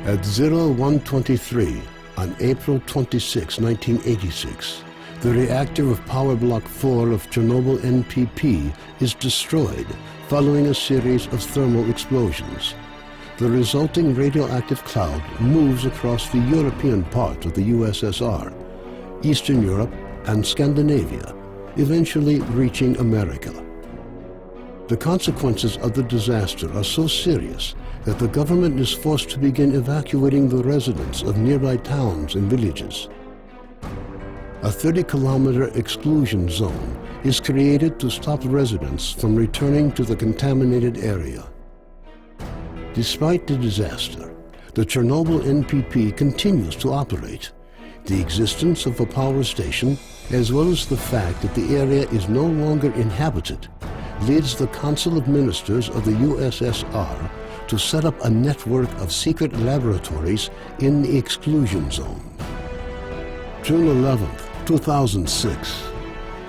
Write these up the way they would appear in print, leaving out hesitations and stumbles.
At 0123 on April 26, 1986, the reactor of Power Block 4 of Chernobyl NPP is destroyed following a series of thermal explosions. The resulting radioactive cloud moves across the European part of the USSR, Eastern Europe, and Scandinavia, eventually reaching America. The consequences of the disaster are so serious that the government is forced to begin evacuating the residents of nearby towns and villages. A 30-kilometer exclusion zone is created to stop residents from returning to the contaminated area. Despite the disaster, the Chernobyl NPP continues to operate. The existence of a power station, as well as the fact that the area is no longer inhabited, leads the Council of Ministers of the USSR to set up a network of secret laboratories in the exclusion zone. June 11, 2006.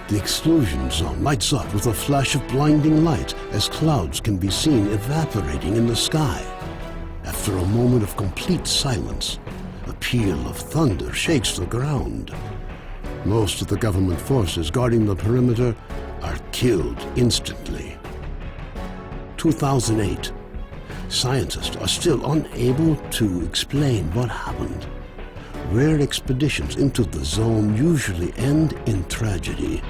The exclusion zone lights up with a flash of blinding light as clouds can be seen evaporating in the sky. After a moment of complete silence, a peal of thunder shakes the ground. Most of the government forces guarding the perimeter are killed instantly. 2008. Scientists are still unable to explain what happened. Rare expeditions into the zone usually end in tragedy,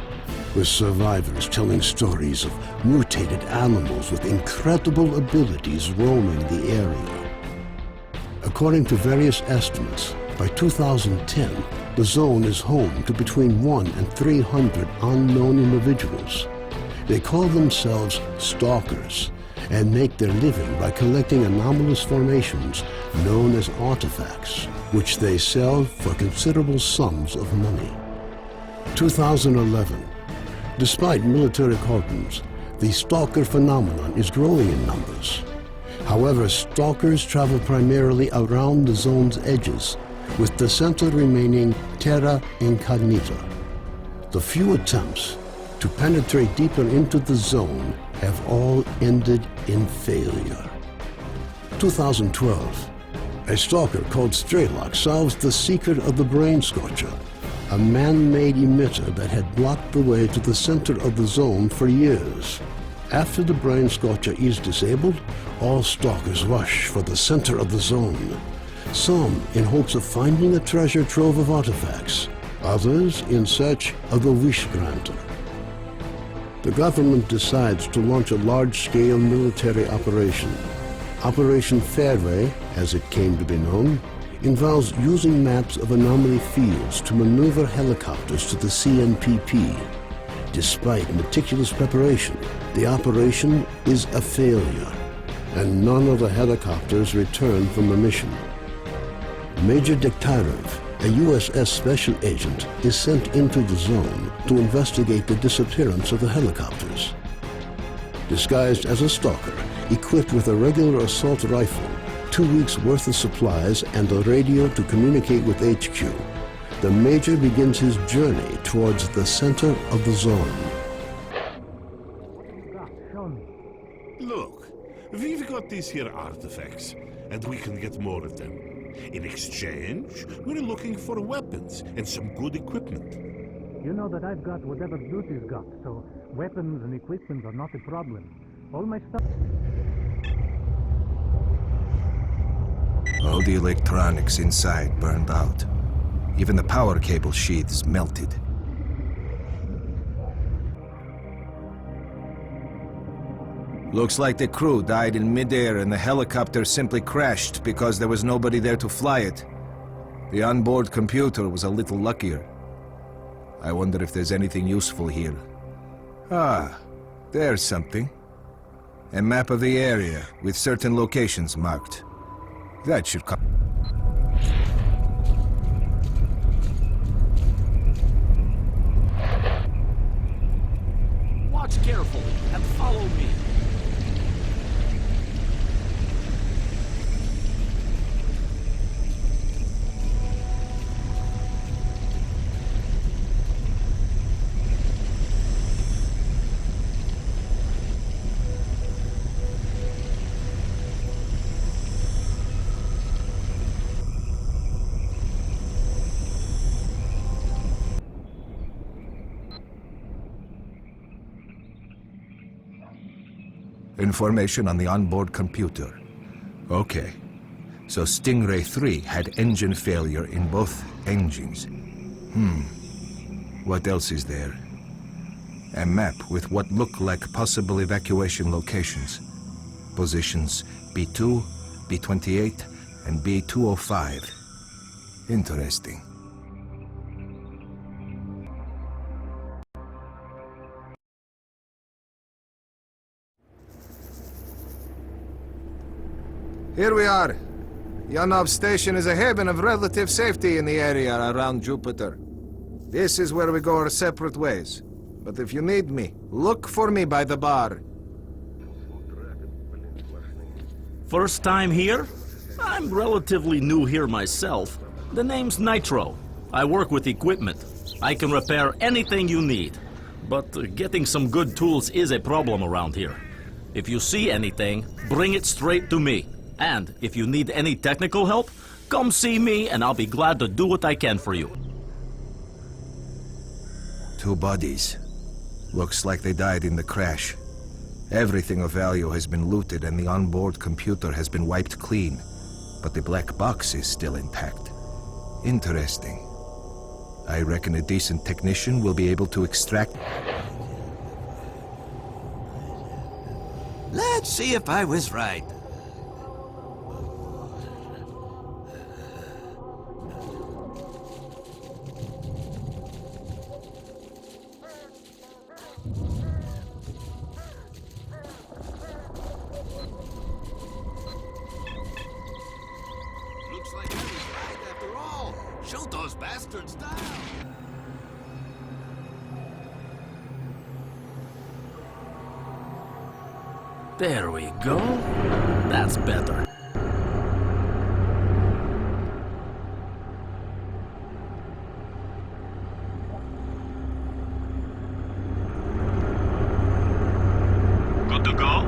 with survivors telling stories of mutated animals with incredible abilities roaming the area. According to various estimates, by 2010, the zone is home to between 1 and 300 unknown individuals. They call themselves stalkers and make their living by collecting anomalous formations known as artifacts, which they sell for considerable sums of money. 2011. Despite military cordons, the stalker phenomenon is growing in numbers. However, stalkers travel primarily around the zone's edges, with the center remaining terra incognita. The few attempts to penetrate deeper into the zone have all ended in failure. 2012. A stalker called S.T.A.L.K.E.R solves the secret of the brain scorcher, a man-made emitter that had blocked the way to the center of the zone for years. After the brain scorcher is disabled, all stalkers rush for the center of the zone. Some in hopes of finding a treasure trove of artifacts, others in search of the wish granter. The government decides to launch a large-scale military operation. Operation Fairway, as it came to be known, involves using maps of anomaly fields to maneuver helicopters to the CNPP. Despite meticulous preparation, the operation is a failure, and none of the helicopters return from the mission. Major S.T.A.L.K.E.R, a USS special agent, is sent into the zone to investigate the disappearance of the helicopters. Disguised as a stalker, equipped with a regular assault rifle, 2 weeks' worth of supplies, and a radio to communicate with HQ, the Major begins his journey towards the center of the zone. Look, we've got these here artifacts, and we can get more of them. In exchange, we're looking for weapons and some good equipment. You know that I've got whatever Duty's got, so weapons and equipment are not a problem. All my stuff... All the electronics inside burned out. Even the power cable sheaths melted. Looks like the crew died in midair and the helicopter simply crashed because there was nobody there to fly it. The onboard computer was a little luckier. I wonder if there's anything useful here. Ah, there's something. A map of the area with certain locations marked. That should come. Watch carefully and follow me. Information on the onboard computer. Okay. So Stingray 3 had engine failure in both engines. What else is there? A map with what look like possible evacuation locations. Positions B2, B28, and B205. Interesting. Here we are. Yanov Station is a haven of relative safety in the area around Jupiter. This is where we go our separate ways. But if you need me, look for me by the bar. First time here? I'm relatively new here myself. The name's Nitro. I work with equipment. I can repair anything you need. But getting some good tools is a problem around here. If you see anything, bring it straight to me. And if you need any technical help, come see me and I'll be glad to do what I can for you. 2 bodies. Looks like they died in the crash. Everything of value has been looted and the onboard computer has been wiped clean. But the black box is still intact. Interesting. I reckon a decent technician will be able to extract... Let's see if I was right. Looks like I was right after all. Shoot those bastards down. There we go. That's better. Good to go?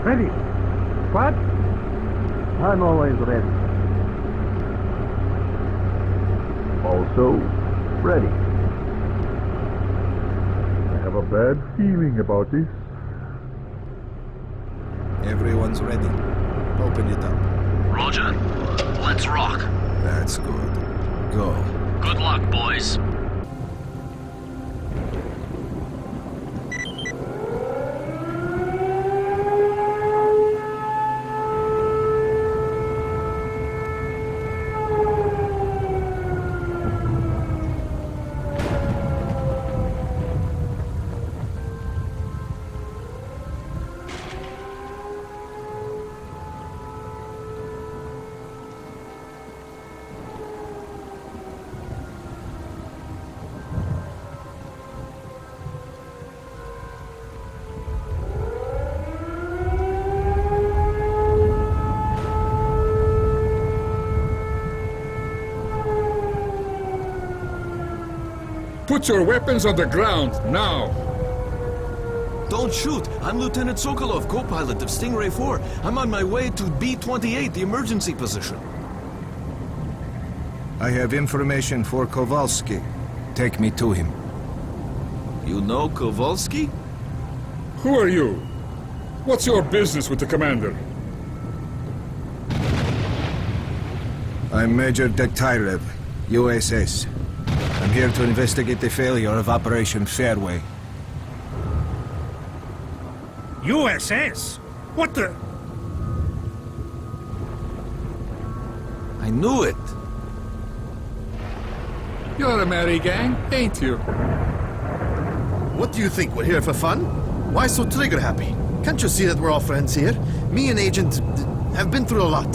Ready? What? I'm always ready. Also, ready. I have a bad feeling about this. Everyone's ready. Open it up. Roger. Let's rock. That's good. Go. Good luck, boys. Put your weapons on the ground, now! Don't shoot! I'm Lieutenant Sokolov, co-pilot of Stingray 4. I'm on my way to B-28, the emergency position. I have information for Kowalski. Take me to him. You know Kowalski? Who are you? What's your business with the commander? I'm Major Dektyrev, USS. I'm here to investigate the failure of Operation Fairway. USS? What the? I knew it. You're a merry gang, ain't you? What do you think? We're here for fun? Why so trigger happy? Can't you see that we're all friends here? Me and Agent have been through a lot.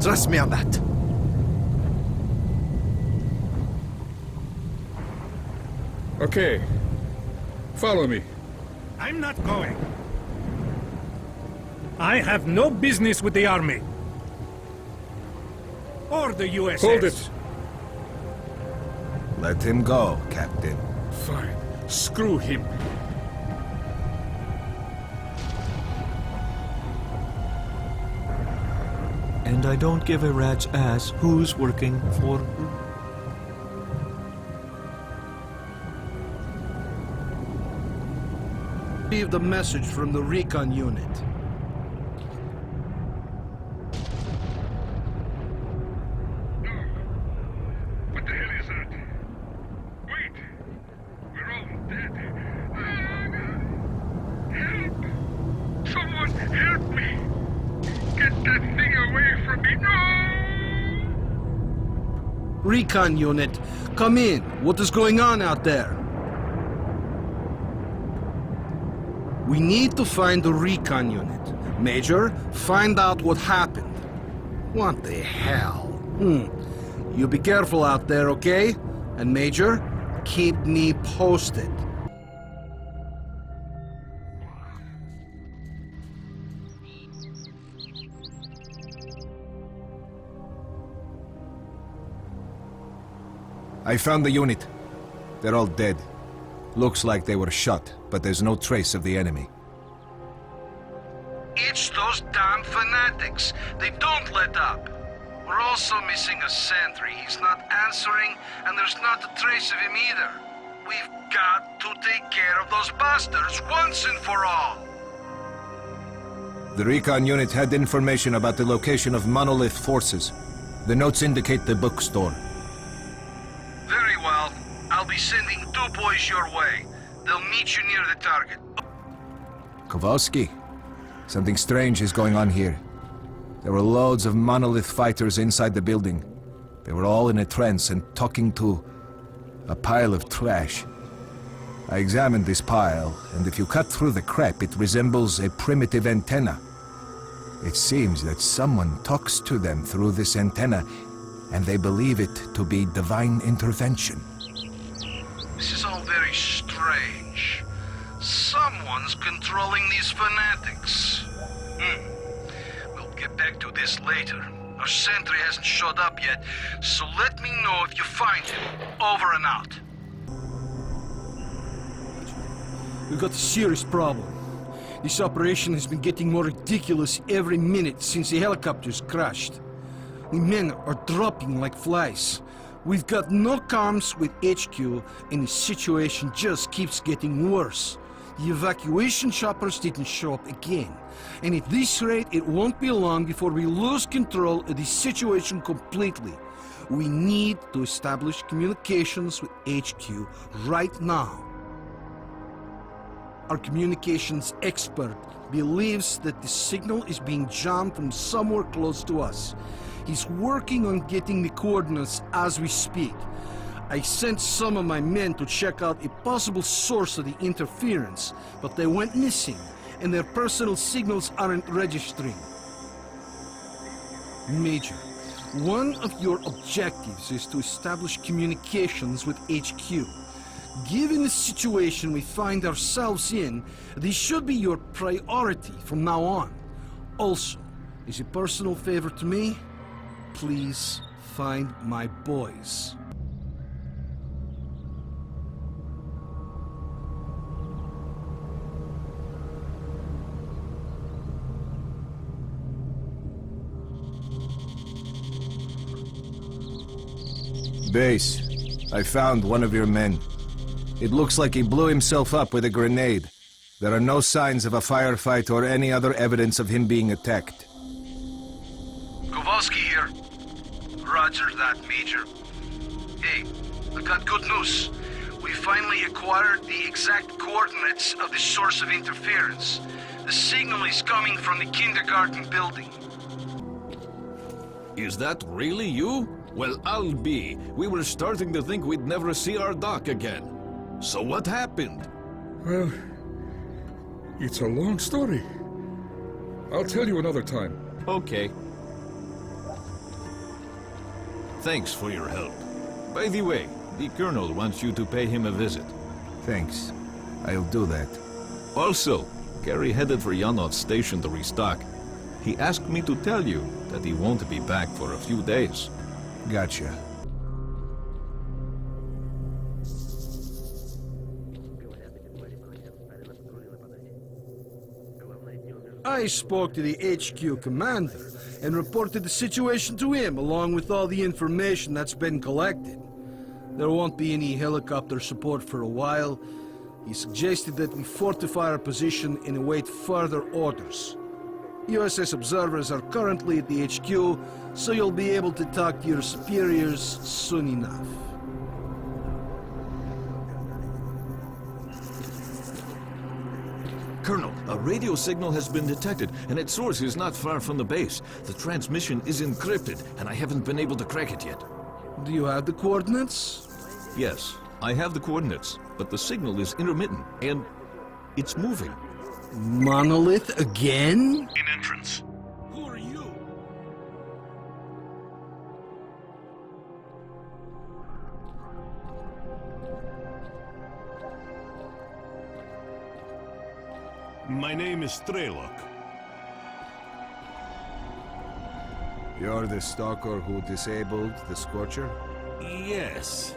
Trust me on that. Okay. Follow me. I'm not going. I have no business with the Army. Or the USS. Hold it. Let him go, Captain. Fine. Screw him. And I don't give a rat's ass who's working for... received a message from the recon unit. What the hell is that? Wait! We're all dead. Help! Someone help me! Get that thing away from me! No! Recon unit, come in. What is going on out there? We need to find the recon unit. Major, find out what happened. What the hell? You be careful out there, okay? And Major, keep me posted. I found the unit. They're all dead. Looks like they were shot, but there's no trace of the enemy. It's those damn fanatics. They don't let up. We're also missing a sentry. He's not answering, and there's not a trace of him either. We've got to take care of those bastards once and for all. The recon unit had information about the location of monolith forces. The notes indicate the bookstore. Very well. I'll be sending 2 boys your way. They'll meet you near the target. Kowalski, something strange is going on here. There were loads of monolith fighters inside the building. They were all in a trance and talking to a pile of trash. I examined this pile, and if you cut through the crap, it resembles a primitive antenna. It seems that someone talks to them through this antenna, and they believe it to be divine intervention. This is all very strange. Someone's controlling these fanatics. We'll get back to this later. Our sentry hasn't showed up yet, so let me know if you find him. Over and out. We've got a serious problem. This operation has been getting more ridiculous every minute since the helicopters crashed. The men are dropping like flies. We've got no comms with HQ, and the situation just keeps getting worse. The evacuation choppers didn't show up again. And at this rate, it won't be long before we lose control of the situation completely. We need to establish communications with HQ right now. Our communications expert believes that the signal is being jammed from somewhere close to us. He's working on getting the coordinates as we speak. I sent some of my men to check out a possible source of the interference, but they went missing, and their personal signals aren't registering. Major, one of your objectives is to establish communications with HQ. Given the situation we find ourselves in, this should be your priority from now on. Also, as a personal favor to me, please find my boys. Base, I found one of your men. It looks like he blew himself up with a grenade. There are no signs of a firefight or any other evidence of him being attacked. Kowalski here. Roger that, Major. Hey, I got good news. We finally acquired the exact coordinates of the source of interference. The signal is coming from the kindergarten building. Is that really you? Well, I'll be. We were starting to think we'd never see our doc again. So what happened? Well, it's a long story. I'll tell you another time. Okay. Thanks for your help. By the way, the Colonel wants you to pay him a visit. Thanks. I'll do that. Also, Gary headed for Yanov's station to restock. He asked me to tell you that he won't be back for a few days. Gotcha. I spoke to the HQ commander and reported the situation to him, along with all the information that's been collected. There won't be any helicopter support for a while. He suggested that we fortify our position and await further orders. USS observers are currently at the HQ, so you'll be able to talk to your superiors soon enough. Colonel, a radio signal has been detected, and its source is not far from the base. The transmission is encrypted, and I haven't been able to crack it yet. Do you have the coordinates? Yes, I have the coordinates, but the signal is intermittent, and it's moving. Monolith again? In entrance. Who are you? My name is S.T.A.L.K.E.R. You're the stalker who disabled the Scorcher? Yes,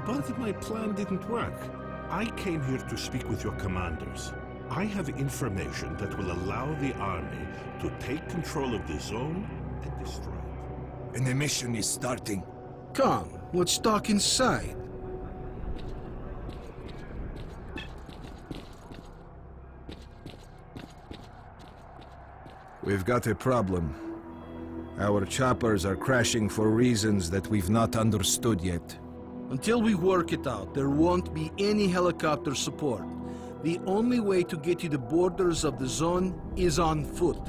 but my plan didn't work. I came here to speak with your commanders. I have information that will allow the army to take control of the zone and destroy it. And the mission is starting. Come, let's talk inside. We've got a problem. Our choppers are crashing for reasons that we've not understood yet. Until we work it out, there won't be any helicopter support. The only way to get to the borders of the zone is on foot.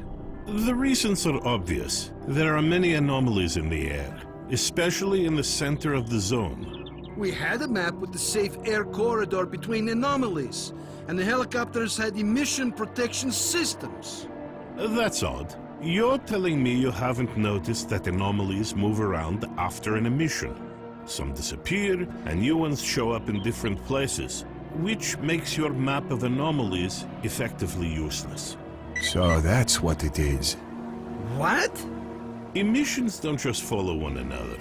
The reasons are obvious. There are many anomalies in the air, especially in the center of the zone. We had a map with the safe air corridor between anomalies, and the helicopters had emission protection systems. That's odd. You're telling me you haven't noticed that anomalies move around after an emission. Some disappear, and new ones show up in different places, which makes your map of anomalies effectively useless. So that's what it is. What? Emissions don't just follow one another.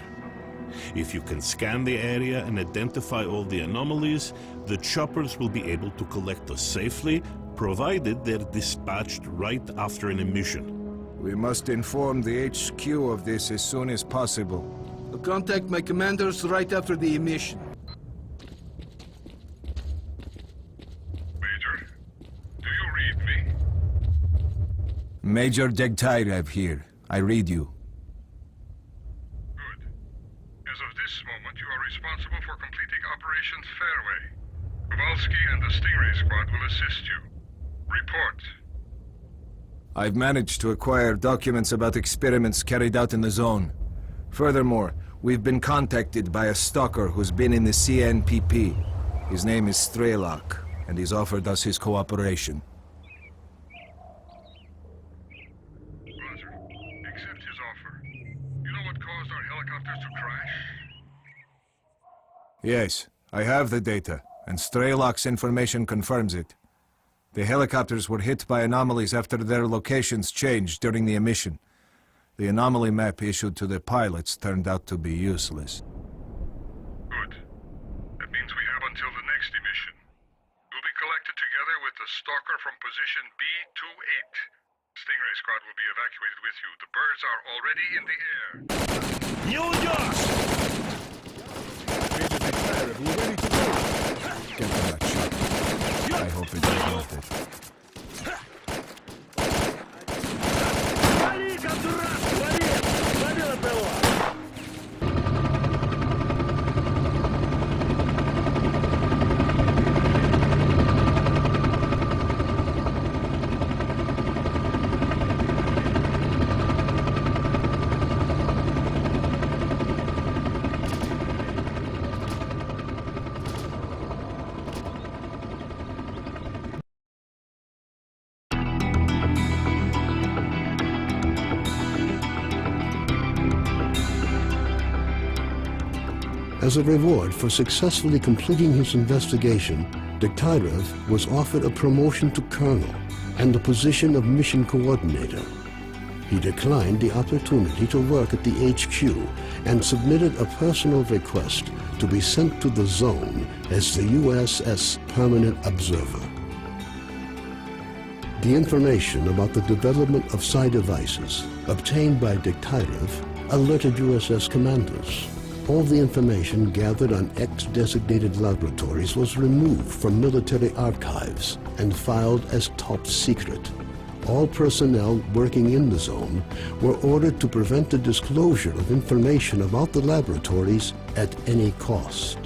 If you can scan the area and identify all the anomalies, the choppers will be able to collect us safely, provided they're dispatched right after an emission. We must inform the HQ of this as soon as possible. I'll contact my commanders right after the emission. Major, do you read me? Major S.T.A.L.K.E.R here. I read you. Good. As of this moment, you are responsible for completing Operation Fairway. Kowalski and the Stingray squad will assist you. Report. I've managed to acquire documents about experiments carried out in the zone. Furthermore, we've been contacted by a stalker who's been in the CNPP. His name is S.T.A.L.K.E.R, and he's offered us his cooperation. Roger. Accept his offer. You know what caused our helicopters to crash? Yes, I have the data, and S.T.A.L.K.E.'s information confirms it. The helicopters were hit by anomalies after their locations changed during the emission. The anomaly map issued to the pilots turned out to be useless. Good. That means we have until the next emission. You'll be collected together with the stalker from position B28. Stingray squad will be evacuated with you. The birds are already in the air. Не уйдешь! Major S.T.A.L.K.E.R, we're ready to go. Get that shot. I hope it is worth it. As a reward for successfully completing his investigation, S.T.A.L.K.E.R was offered a promotion to colonel and the position of mission coordinator. He declined the opportunity to work at the HQ and submitted a personal request to be sent to the zone as the USS Permanent Observer. The information about the development of psi devices obtained by S.T.A.L.K.E.R alerted USS commanders. All the information gathered on X-designated laboratories was removed from military archives and filed as top secret. All personnel working in the zone were ordered to prevent the disclosure of information about the laboratories at any cost.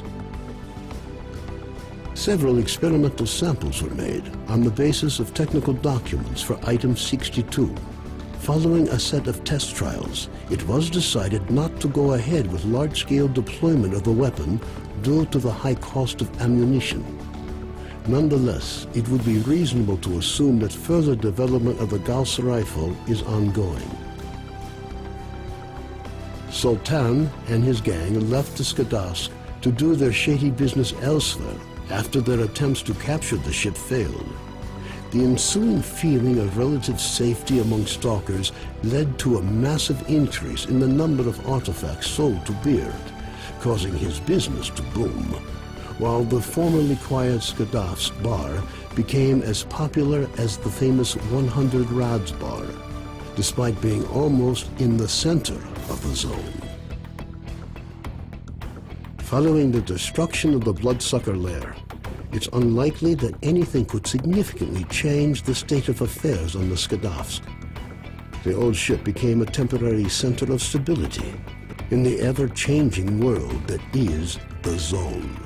Several experimental samples were made on the basis of technical documents for Item 62. Following a set of test trials, it was decided not to go ahead with large-scale deployment of the weapon due to the high cost of ammunition. Nonetheless, it would be reasonable to assume that further development of the Gauss rifle is ongoing. Sultan and his gang left the S.T.A.L.K.E.R to do their shady business elsewhere after their attempts to capture the ship failed. The ensuing feeling of relative safety among stalkers led to a massive increase in the number of artifacts sold to Beard, causing his business to boom, while the formerly quiet Skadovsk bar became as popular as the famous 100 Rads bar, despite being almost in the center of the zone. Following the destruction of the Bloodsucker lair, it's unlikely that anything could significantly change the state of affairs on the Skadovsk. The old ship became a temporary center of stability in the ever-changing world that is the zone.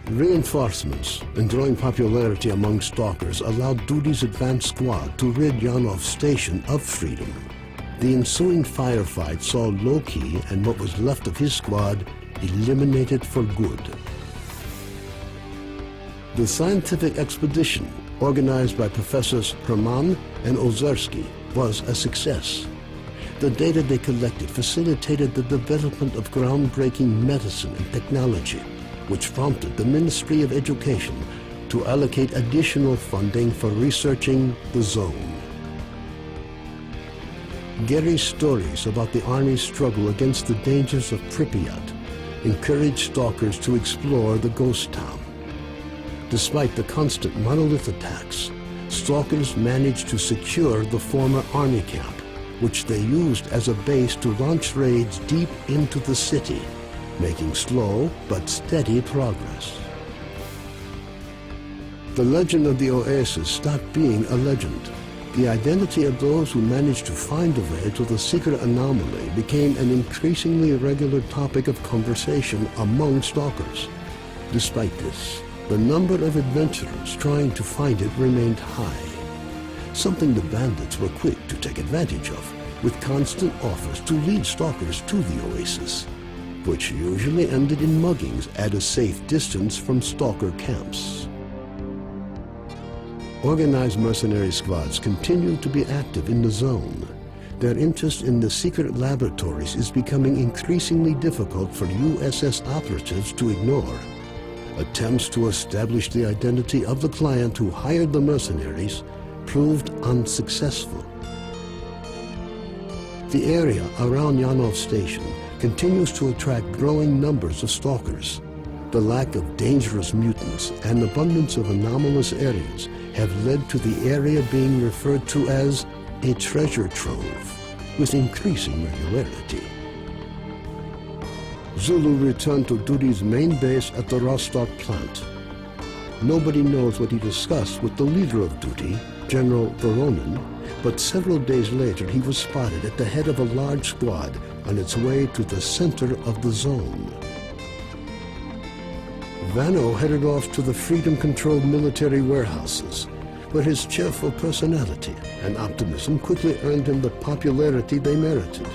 Reinforcements and growing popularity among stalkers allowed Duty's advanced squad to rid Yanov Station of freedom. The ensuing firefight saw Loki and what was left of his squad eliminated for good. The scientific expedition, organized by Professors Herman and Ozersky, was a success. The data they collected facilitated the development of groundbreaking medicine and technology, which prompted the Ministry of Education to allocate additional funding for researching the zone. Gary's stories about the Army's struggle against the dangers of Pripyat encouraged stalkers to explore the ghost town. Despite the constant monolith attacks, stalkers managed to secure the former army camp, which they used as a base to launch raids deep into the city, making slow but steady progress. The legend of the Oasis stopped being a legend. The identity of those who managed to find a way to the secret anomaly became an increasingly regular topic of conversation among stalkers. Despite this, the number of adventurers trying to find it remained high, something the bandits were quick to take advantage of, with constant offers to lead stalkers to the Oasis, which usually ended in muggings at a safe distance from stalker camps. Organized mercenary squads continue to be active in the zone. Their interest in the secret laboratories is becoming increasingly difficult for USS operatives to ignore. Attempts to establish the identity of the client who hired the mercenaries proved unsuccessful. The area around Yanov Station continues to attract growing numbers of stalkers. The lack of dangerous mutants and abundance of anomalous areas have led to the area being referred to as a treasure trove, with increasing regularity. Zulu returned to Duty's main base at the Rostock plant. Nobody knows what he discussed with the leader of Duty, General Voronin, but several days later he was spotted at the head of a large squad on its way to the center of the zone. Vano headed off to the freedom-controlled military warehouses, where his cheerful personality and optimism quickly earned him the popularity they merited.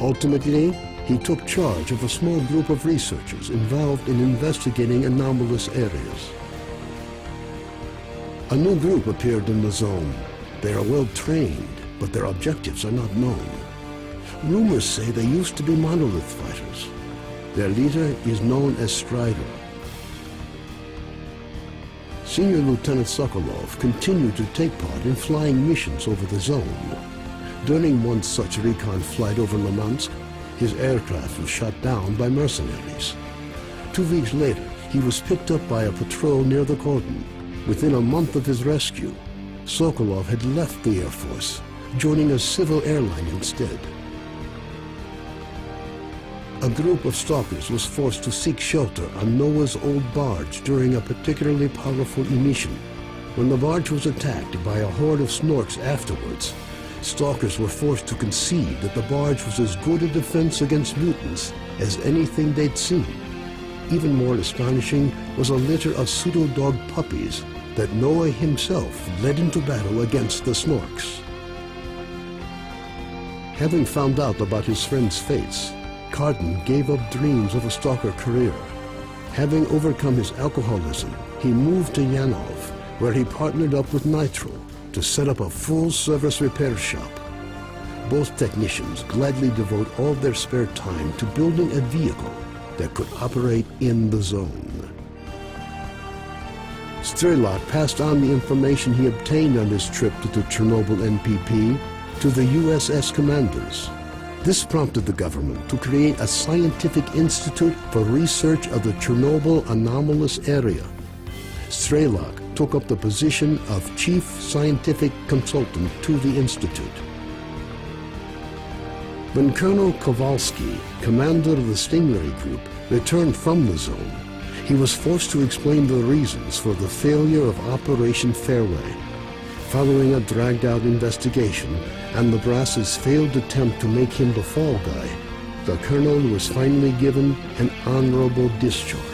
Ultimately, he took charge of a small group of researchers involved in investigating anomalous areas. A new group appeared in the zone. They are well trained, but their objectives are not known. Rumors say they used to be monolith fighters. Their leader is known as Strider. Senior Lieutenant Sokolov continued to take part in flying missions over the zone. During one such recon flight over Murmansk, his aircraft was shot down by mercenaries. 2 weeks later, he was picked up by a patrol near the cordon. Within a month of his rescue, Sokolov had left the Air Force, joining a civil airline instead. A group of stalkers was forced to seek shelter on Noah's old barge during a particularly powerful emission. When the barge was attacked by a horde of snorks afterwards, stalkers were forced to concede that the barge was as good a defense against mutants as anything they'd seen. Even more astonishing was a litter of pseudo-dog puppies that Noah himself led into battle against the snorks. Having found out about his friend's fates, Carden gave up dreams of a stalker career. Having overcome his alcoholism, he moved to Yanov, where he partnered up with Nitro to set up a full-service repair shop. Both technicians gladly devote all their spare time to building a vehicle that could operate in the zone. S.T.A.L.K.E.R passed on the information he obtained on his trip to the Chernobyl NPP to the USS commanders. This prompted the government to create a scientific institute for research of the Chernobyl anomalous area. S.T.A.L.K.E.R took up the position of chief scientific consultant to the institute. When Colonel Kowalski, commander of the Stingray Group, returned from the zone, he was forced to explain the reasons for the failure of Operation Fairway. Following a dragged-out investigation and the brass's failed attempt to make him the fall guy, the colonel was finally given an honorable discharge.